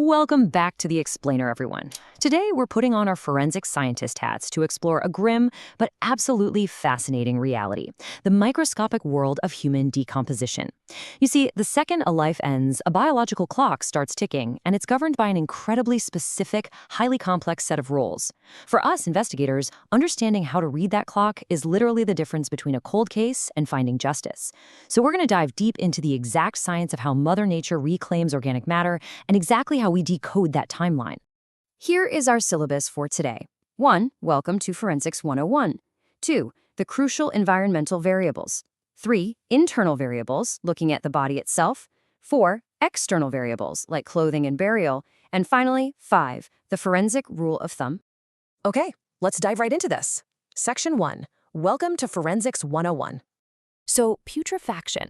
Welcome back to The Explainer, everyone. Today, we're putting on our forensic scientist hats to explore a grim but absolutely fascinating reality, the microscopic world of human decomposition. You see, the second a life ends, a biological clock starts ticking, and it's governed by an incredibly specific, highly complex set of rules. For us investigators, understanding how to read that clock is literally the difference between a cold case and finding justice. So we're going to dive deep into the exact science of how Mother Nature reclaims organic matter and exactly how we decode that timeline. Here is our syllabus for today. 1. Welcome to Forensics 101. 2. The crucial environmental variables. 3. Internal variables, looking at the body itself. 4. External variables, like clothing and burial. And finally, 5. The forensic rule of thumb. Okay, let's dive right into this. Section 1. Welcome to Forensics 101. So, putrefaction.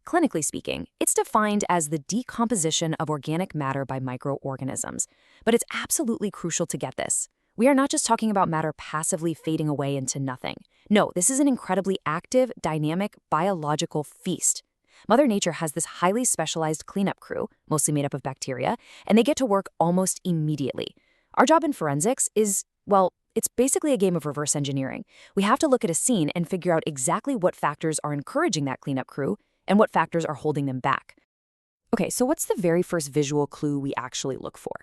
Clinically speaking, it's defined as the decomposition of organic matter by microorganisms. But it's absolutely crucial to get this. We are not just talking about matter passively fading away into nothing. No, this is an incredibly active, dynamic, biological feast. Mother Nature has this highly specialized cleanup crew, mostly made up of bacteria, and they get to work almost immediately. Our job in forensics is, well, it's basically a game of reverse engineering. We have to look at a scene and figure out exactly what factors are encouraging that cleanup crew and what factors are holding them back. Okay, so what's the very first visual clue we actually look for?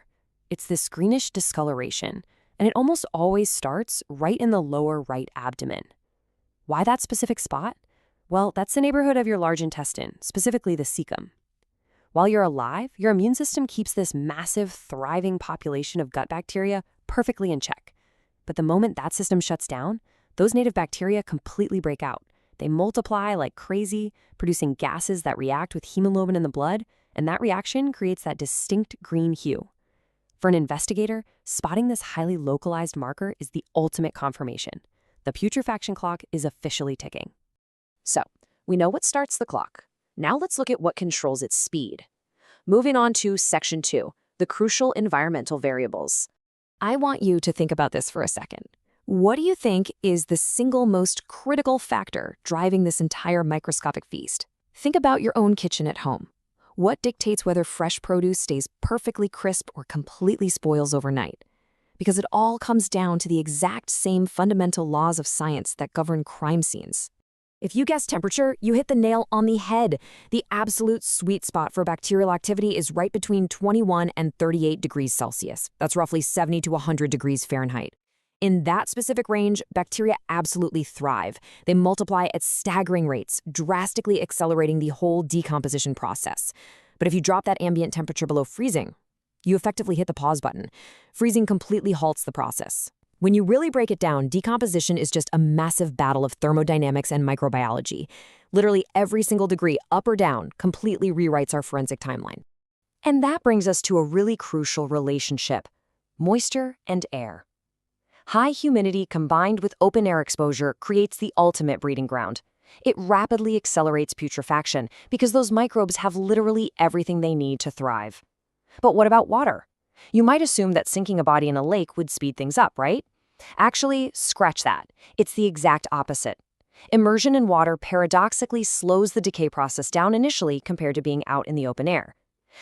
It's this greenish discoloration, and it almost always starts right in the lower right abdomen. Why that specific spot? Well, that's the neighborhood of your large intestine, specifically the cecum. While you're alive, your immune system keeps this massive, thriving population of gut bacteria perfectly in check. But the moment that system shuts down, those native bacteria completely break out. They multiply like crazy, producing gases that react with hemoglobin in the blood, and that reaction creates that distinct green hue. For an investigator, spotting this highly localized marker is the ultimate confirmation. The putrefaction clock is officially ticking. So, we know what starts the clock. Now let's look at what controls its speed. Moving on to Section 2, the crucial environmental variables. I want you to think about this for a second. What do you think is the single most critical factor driving this entire microscopic feast? Think about your own kitchen at home. What dictates whether fresh produce stays perfectly crisp or completely spoils overnight? Because it all comes down to the exact same fundamental laws of science that govern crime scenes. If you guess temperature, you hit the nail on the head. The absolute sweet spot for bacterial activity is right between 21 and 38 degrees Celsius. That's roughly 70 to 100 degrees Fahrenheit. In that specific range, bacteria absolutely thrive. They multiply at staggering rates, drastically accelerating the whole decomposition process. But if you drop that ambient temperature below freezing, you effectively hit the pause button. Freezing completely halts the process. When you really break it down, decomposition is just a massive battle of thermodynamics and microbiology. Literally every single degree, up or down, completely rewrites our forensic timeline. And that brings us to a really crucial relationship: moisture and air. High humidity combined with open air exposure creates the ultimate breeding ground. It rapidly accelerates putrefaction because those microbes have literally everything they need to thrive. But what about water? You might assume that sinking a body in a lake would speed things up, right? Actually, scratch that. It's the exact opposite. Immersion in water paradoxically slows the decay process down initially compared to being out in the open air.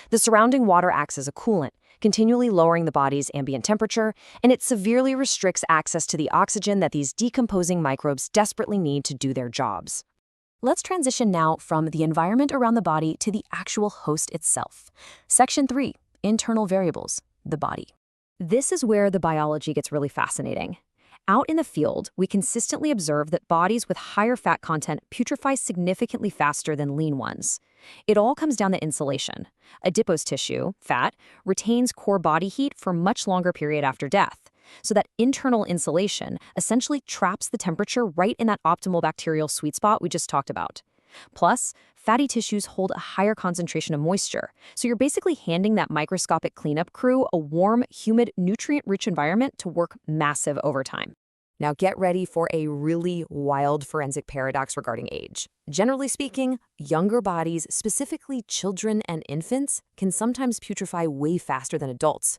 The surrounding water acts as a coolant, continually lowering the body's ambient temperature, and it severely restricts access to the oxygen that these decomposing microbes desperately need to do their jobs. Let's transition now from the environment around the body to the actual host itself. Section 3, internal variables, the body. This is where the biology gets really fascinating. Out in the field, we consistently observe that bodies with higher fat content putrefy significantly faster than lean ones. It all comes down to insulation. Adipose tissue, fat, retains core body heat for a much longer period after death. So that internal insulation essentially traps the temperature right in that optimal bacterial sweet spot we just talked about. Plus, fatty tissues hold a higher concentration of moisture, so you're basically handing that microscopic cleanup crew a warm, humid, nutrient-rich environment to work massive overtime. Now get ready for a really wild forensic paradox regarding age. Generally speaking, younger bodies, specifically children and infants, can sometimes putrefy way faster than adults.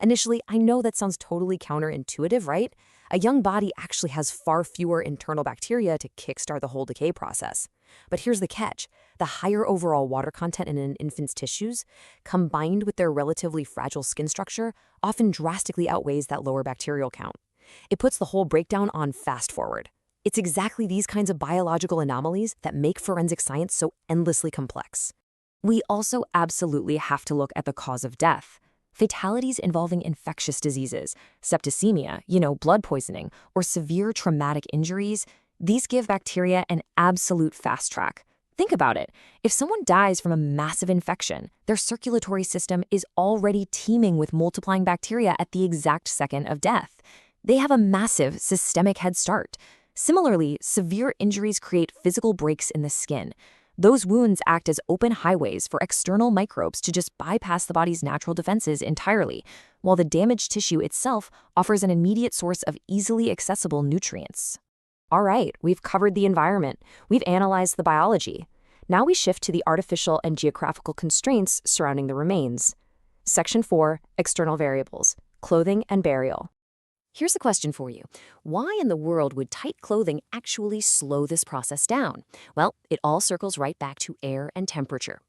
Initially, I know that sounds totally counterintuitive, right? A young body actually has far fewer internal bacteria to kickstart the whole decay process. But here's the catch. The higher overall water content in an infant's tissues, combined with their relatively fragile skin structure, often drastically outweighs that lower bacterial count. It puts the whole breakdown on fast forward. It's exactly these kinds of biological anomalies that make forensic science so endlessly complex. We also absolutely have to look at the cause of death. Fatalities involving infectious diseases, septicemia, blood poisoning, or severe traumatic injuries, these give bacteria an absolute fast track. Think about it. If someone dies from a massive infection, their circulatory system is already teeming with multiplying bacteria at the exact second of death. They have a massive systemic head start. Similarly, severe injuries create physical breaks in the skin. Those wounds act as open highways for external microbes to just bypass the body's natural defenses entirely, while the damaged tissue itself offers an immediate source of easily accessible nutrients. All right, we've covered the environment. We've analyzed the biology. Now we shift to the artificial and geographical constraints surrounding the remains. Section 4, External Variables, Clothing and Burial. Here's the question for you. Why in the world would tight clothing actually slow this process down? Well, it all circles right back to air and temperature.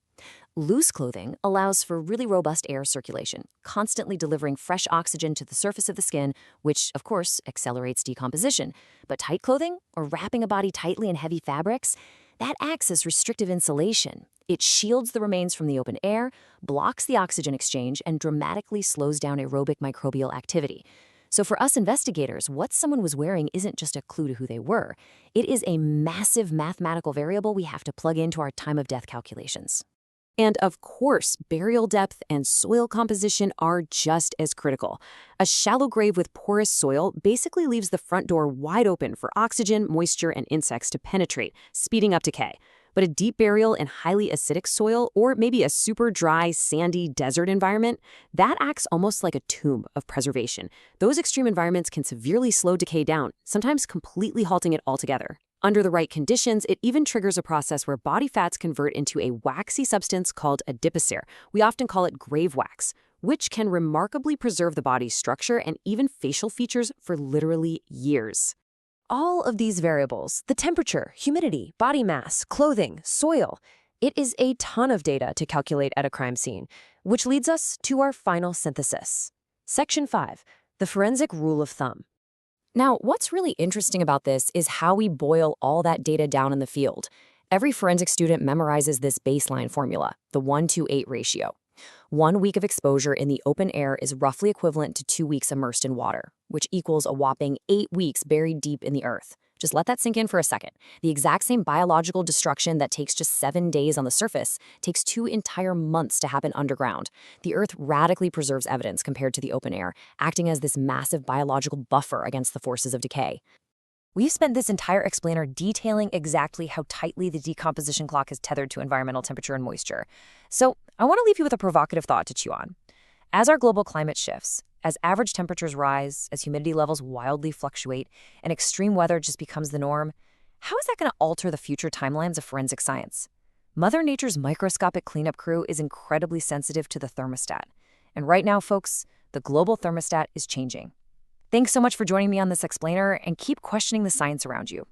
Loose clothing allows for really robust air circulation, constantly delivering fresh oxygen to the surface of the skin, which, of course, accelerates decomposition. But tight clothing, or wrapping a body tightly in heavy fabrics, that acts as restrictive insulation. It shields the remains from the open air, blocks the oxygen exchange, and dramatically slows down aerobic microbial activity. So for us investigators, what someone was wearing isn't just a clue to who they were. It is a massive mathematical variable we have to plug into our time of death calculations. And of course, burial depth and soil composition are just as critical. A shallow grave with porous soil basically leaves the front door wide open for oxygen, moisture, and insects to penetrate, speeding up decay. But a deep burial in highly acidic soil, or maybe a super dry, sandy desert environment, that acts almost like a tomb of preservation. Those extreme environments can severely slow decay down, sometimes completely halting it altogether. Under the right conditions, it even triggers a process where body fats convert into a waxy substance called adipocere. We often call it grave wax, which can remarkably preserve the body's structure and even facial features for literally years. All of these variables, the temperature, humidity, body mass, clothing, soil, it is a ton of data to calculate at a crime scene, which leads us to our final synthesis. Section 5, the forensic rule of thumb. Now, what's really interesting about this is how we boil all that data down in the field. Every forensic student memorizes this baseline formula, the 1-to-8 ratio. 1 week of exposure in the open air is roughly equivalent to 2 weeks immersed in water, which equals a whopping 8 weeks buried deep in the earth. Just let that sink in for a second. The exact same biological destruction that takes just 7 days on the surface takes 2 entire months to happen underground. The earth radically preserves evidence compared to the open air, acting as this massive biological buffer against the forces of decay. We've spent this entire explainer detailing exactly how tightly the decomposition clock is tethered to environmental temperature and moisture. So I want to leave you with a provocative thought to chew on. As our global climate shifts, as average temperatures rise, as humidity levels wildly fluctuate, and extreme weather just becomes the norm, how is that going to alter the future timelines of forensic science? Mother Nature's microscopic cleanup crew is incredibly sensitive to the thermostat. And right now, folks, the global thermostat is changing. Thanks so much for joining me on this explainer, and keep questioning the science around you.